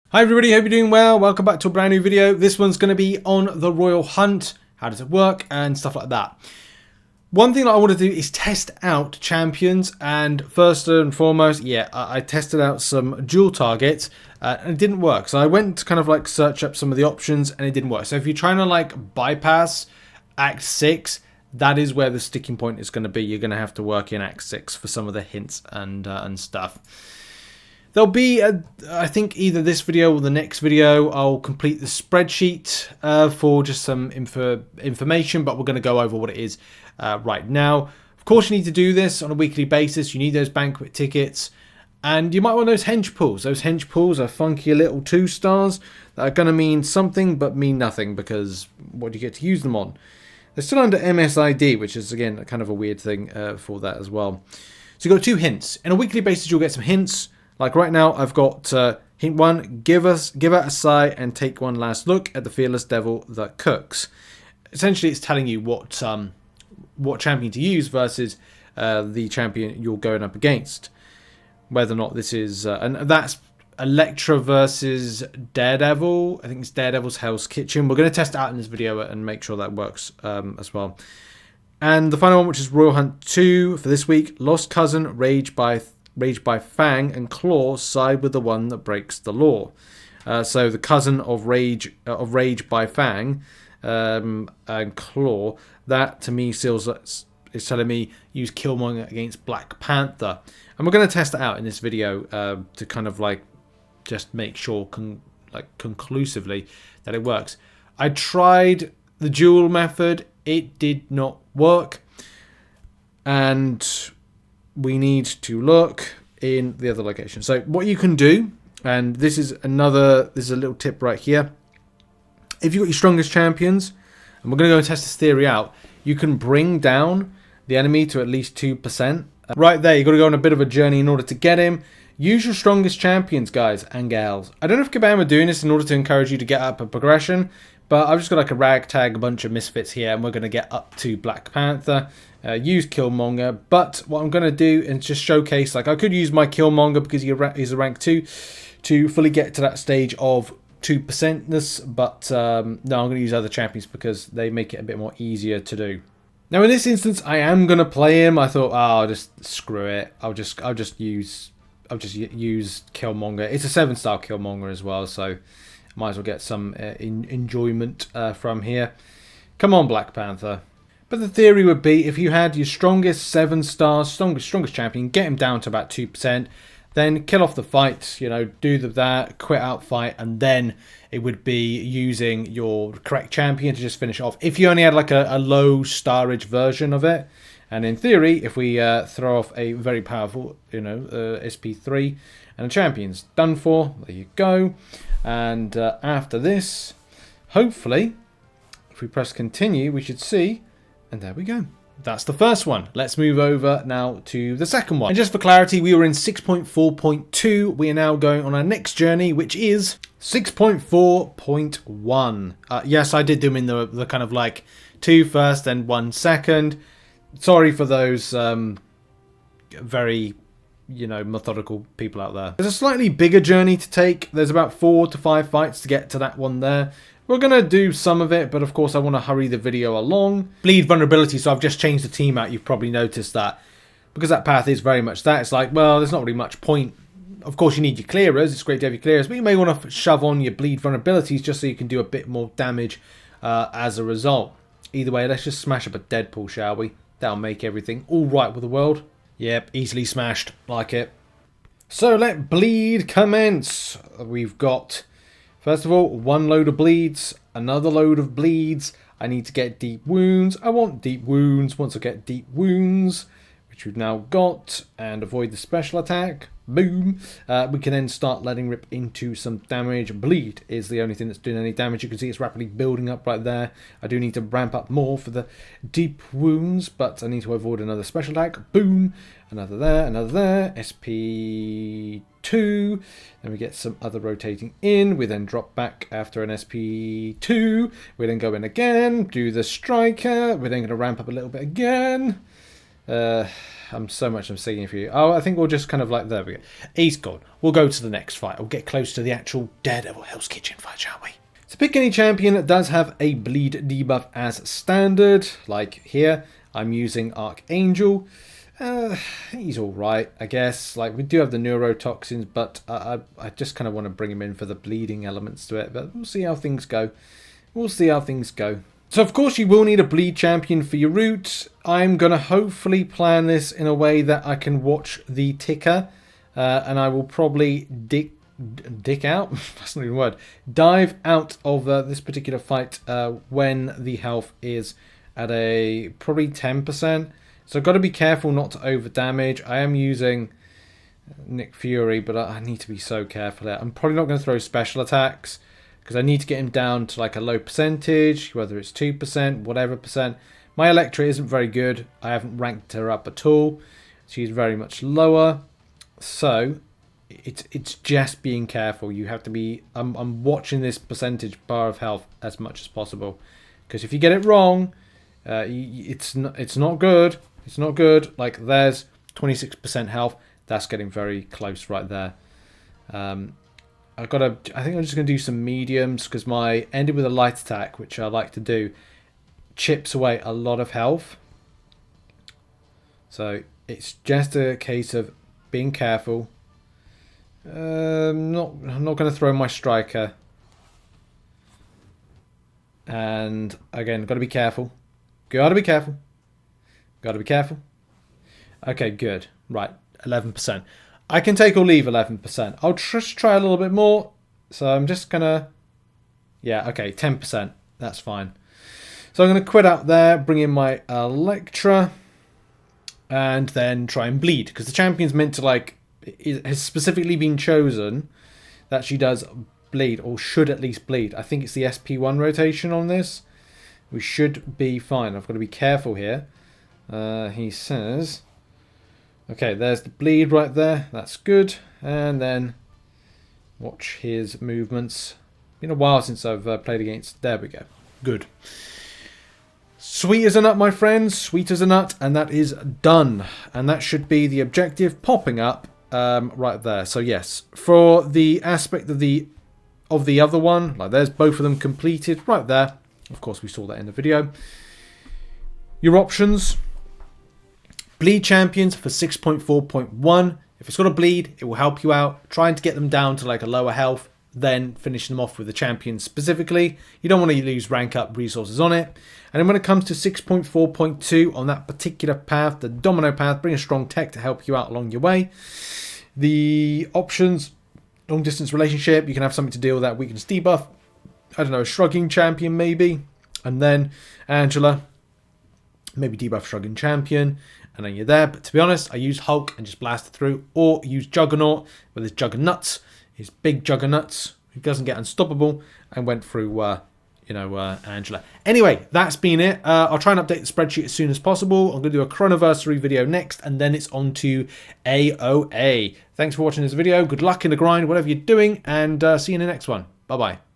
Hi everybody, hope you're doing well. Welcome back to a brand new video. This one's going to be on the Royal Hunt, how does it work and stuff like that. One thing that I want to do is test out champions, and first and foremost, I tested out some dual targets and it didn't work. So I went to kind of like search up some of the options and it didn't work. So if you're trying to like bypass Act 6, that is where the sticking point is going to be. You're going to have to work in Act 6 for some of the hints and stuff. There'll be, I think, either this video or the next video, I'll complete the spreadsheet for just some information, but we're going to go over what it is right now. Of course, you need to do this on a weekly basis. You need those banquet tickets, and you might want those hench pools. Those hench pools are funky little 2-stars that are going to mean something but mean nothing, because what do you get to use them on? They're still under MSID, which is, again, kind of a weird thing for that as well. So you've got 2 hints. On a weekly basis, you'll get some hints. Like right now, I've got hint 1, give out a sigh and take one last look at the fearless devil that cooks. Essentially, it's telling you what champion to use versus the champion you're going up against. Whether or not this is, and that's Electra versus Daredevil. I think it's Daredevil's Hell's Kitchen. We're going to test it out in this video and make sure that works as well. And the final one, which is Royal Hunt 2 for this week, Lost Cousin, Rage by Fang and Claw side with the one that breaks the law. So the cousin of Rage by Fang and Claw, that to me is telling me use Killmonger against Black Panther. And we're going to test it out in this video to kind of like just make sure conclusively that it works. I tried the dual method. It did not work. And we need to look in the other location. So what you can do, and this is a little tip right here. If you've got your strongest champions, and we're going to go and test this theory out, you can bring down the enemy to at least 2%. Right there, you've got to go on a bit of a journey in order to get him. Use your strongest champions, guys and gals. I don't know if Kabam are doing this in order to encourage you to get up a progression, but I've just got like a ragtag bunch of misfits here, and we're going to get up to Black Panther. Use Killmonger, but what I'm going to do is just showcase, like I could use my Killmonger because he's a rank 2 to fully get to that stage of 2%ness, but no, I'm going to use other champions because they make it a bit more easier to do. Now in this instance, I am going to play him. I thought, oh, I'll just screw it. I'll just use Killmonger. It's a 7-star Killmonger as well, so might as well get some enjoyment from here. Come on, Black Panther. But the theory would be, if you had your strongest 7-star, strongest champion, get him down to about 2%, then kill off the fight, do that, quit out fight, and then it would be using your correct champion to just finish off. If you only had like a low starage version of it, and in theory, if we throw off a very powerful, SP3 and a champion's done for, there you go. And after this, hopefully, if we press continue, we should see. And there we go. That's the first one. Let's move over now to the second one. And just for clarity, we were in 6.4.2. We are now going on our next journey, which is 6.4.1. Yes, I did do them in the kind of like 2 first and 1 second. Sorry for those very, methodical people out there. There's a slightly bigger journey to take. There's about 4 to 5 fights to get to that one there. We're going to do some of it, but of course I want to hurry the video along. Bleed vulnerability, so I've just changed the team out. You've probably noticed that. Because that path is very much that. It's like, well, there's not really much point. Of course you need your clearers. It's great to have your clearers. But you may want to shove on your bleed vulnerabilities just so you can do a bit more damage as a result. Either way, let's just smash up a Deadpool, shall we? That'll make everything all right with the world. Yep, easily smashed. Like it. So let bleed commence. We've got... First of all, 1 load of bleeds, another load of bleeds. I need to get deep wounds. I want deep wounds. Once I get deep wounds, which we've now got, and avoid the special attack, boom, we can then start letting rip into some damage. Bleed is the only thing that's doing any damage. You can see it's rapidly building up right there. I do need to ramp up more for the deep wounds, but I need to avoid another special attack. Boom, another there, SP2. Then we get some other rotating in. We then drop back after an SP2. We then go in again, do the striker. We're then going to ramp up a little bit again. I'm singing for you. Oh, I think we'll just kind of like, there we go. He's gone. We'll go to the next fight. We'll get close to the actual Daredevil Hell's Kitchen fight, shall we? So pick any champion that does have a bleed debuff as standard. Like here, I'm using Archangel. He's alright, I guess. Like, we do have the neurotoxins, but I just kind of want to bring him in for the bleeding elements to it. But we'll see how things go. We'll see how things go. So, of course, you will need a bleed champion for your route. I'm going to hopefully plan this in a way that I can watch the ticker. And I will probably dick out? That's not even a word. Dive out of this particular fight when the health is at a probably 10%. So I've got to be careful not to over damage. I am using Nick Fury, but I need to be so careful there. I'm probably not going to throw special attacks because I need to get him down to like a low percentage, whether it's 2%, whatever percent. My Electra isn't very good. I haven't ranked her up at all. She's very much lower. So it's just being careful. You have to be... I'm watching this percentage bar of health as much as possible. Because if you get it wrong, it's not good. It's not good. Like, there's 26% health. That's getting very close right there. I think I'm just going to do some mediums because my ended with a light attack, which I like to do, chips away a lot of health. So it's just a case of being careful. I'm not going to throw my striker. And again, got to be careful. Got to be careful. Got to be careful. Okay, good. Right, 11%. I can take or leave 11%. I'll just try a little bit more. So I'm just going to... Yeah, okay, 10%. That's fine. So I'm going to quit out there, bring in my Electra, and then try and bleed. Because the champion's meant to, like... It has specifically been chosen that she does bleed, or should at least bleed. I think it's the SP1 rotation on this. We should be fine. I've got to be careful here. He says... Okay, there's the bleed right there. That's good. And then watch his movements. Been a while since I've played against... There we go. Good. Sweet as a nut, my friends. Sweet as a nut. And that is done. And that should be the objective popping up right there. So yes, for the aspect of the other one, like there's both of them completed right there. Of course, we saw that in the video. Your options... Bleed champions for 6.4.1. If it's got a bleed, it will help you out. Trying to get them down to like a lower health, then finish them off with the champions specifically. You don't want to lose rank up resources on it. And then when it comes to 6.4.2 on that particular path, the domino path, bring a strong tech to help you out along your way. The options, long distance relationship, you can have something to deal with that weakness debuff. I don't know, a shrugging champion maybe. And then Angela, maybe debuff shrugging champion. And then you're there. But to be honest, I used Hulk and just blasted through. Or use Juggernaut with his Juggernauts, his big Juggernauts, who doesn't get unstoppable, and went through, Angela. Anyway, that's been it. I'll try and update the spreadsheet as soon as possible. I'm going to do a Chronoversary video next, and then it's on to AOA. Thanks for watching this video. Good luck in the grind, whatever you're doing, and see you in the next one. Bye-bye.